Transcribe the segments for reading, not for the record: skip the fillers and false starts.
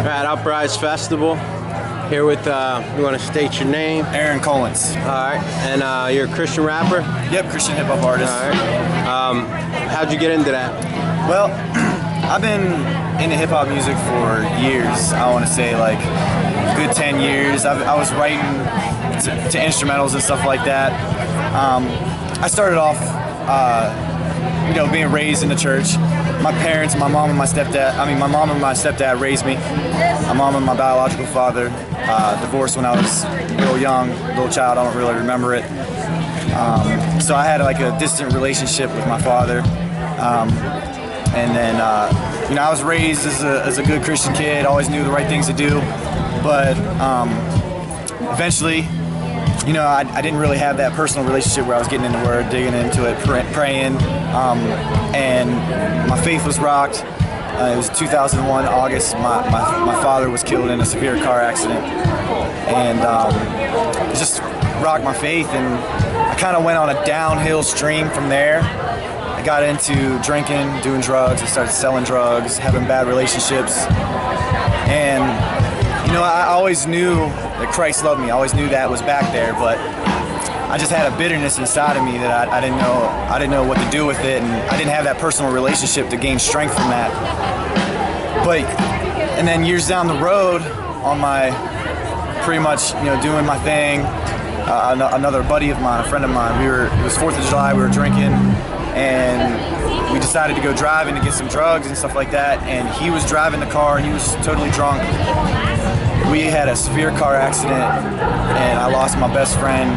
at Uprise Festival. Here with, you want to state your name? Kolenc. Alright, and you're a Christian rapper? Yep, Christian hip-hop artist. Alright. How'd you get into that? Well, I've been into hip-hop music for years. I want to say like good 10 years. I was writing to instrumentals and stuff like that. I started off, being raised in the church. My parents, my mom and my stepdad raised me. My mom and my biological father divorced when I was real young, little child. I don't really remember it. So I had like a distant relationship with my father. And then, I was raised as a good Christian kid, always knew the right things to do. But eventually, I didn't really have that personal relationship where I was getting into the Word, digging into it, praying, and my faith was rocked. It was 2001, August. My father was killed in a severe car accident, and it just rocked my faith, and I kind of went on a downhill stream from there. I got into drinking, doing drugs. I started selling drugs, having bad relationships, and I always knew that Christ loved me. I always knew that was back there, but I just had a bitterness inside of me that I didn't know what to do with it, and I didn't have that personal relationship to gain strength from that. And then years down the road, on my pretty much doing my thing, another buddy of mine, a friend of mine, it was 4th of July, we were drinking, and we decided to go driving to get some drugs and stuff like that, and he was driving the car, and he was totally drunk. We had a severe car accident, and I lost my best friend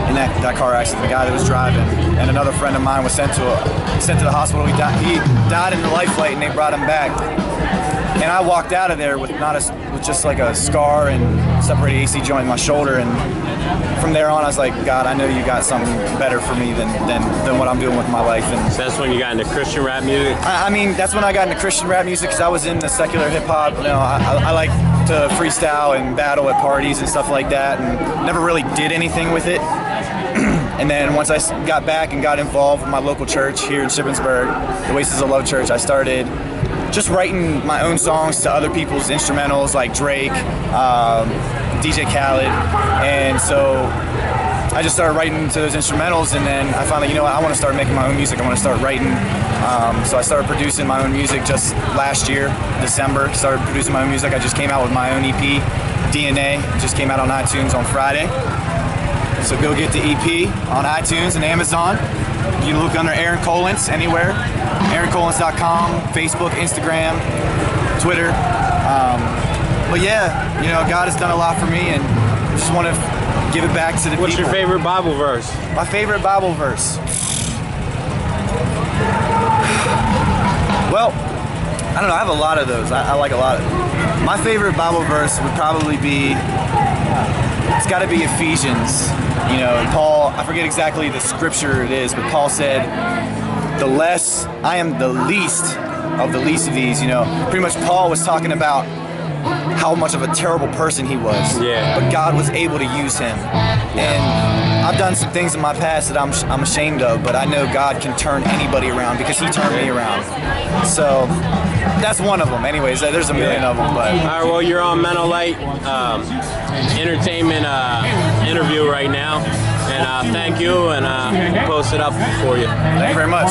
in that car accident, the guy that was driving. And another friend of mine was sent to the hospital. He died in the life flight, and they brought him back. And I walked out of there with just like a scar and separated AC joint in my shoulder. And from there on, I was like, God, I know you got something better for me than what I'm doing with my life. And so that's when you got into Christian rap music? That's when I got into Christian rap music, because I was in the secular hip hop. I like to freestyle and battle at parties and stuff like that, and never really did anything with it. And then once I got back and got involved with my local church here in Shippensburg, the Oasis of Love Church, I started just writing my own songs to other people's instrumentals like Drake, DJ Khaled, and so I just started writing to those instrumentals, and then I finally, I want to start making my own music. I want to start writing. So I started producing my own music just last year, December. Started producing my own music. I just came out with my own EP, DNA. It just came out on iTunes on Friday. So go get the EP on iTunes and Amazon. You can look under Aaron Kolenc anywhere. AaronKolenc.com, Facebook, Instagram, Twitter. But yeah, God has done a lot for me, and I just want to give it back to the people. What's your favorite Bible verse? My favorite Bible verse? Well, I don't know. I have a lot of those. I like a lot of them. My favorite Bible verse would probably be, it's got to be Ephesians. Paul, I forget exactly the scripture it is, but Paul said, I am the least of these. Pretty much Paul was talking about how much of a terrible person he was. Yeah. But God was able to use him. And I've done some things in my past that I'm ashamed of, but I know God can turn anybody around because he turned me around. So that's one of them. Anyways, there's a million of them. But all right, well, you're on Menn-O-Light Entertainment interview right now. And thank you, and post it up for you. Thank you very much.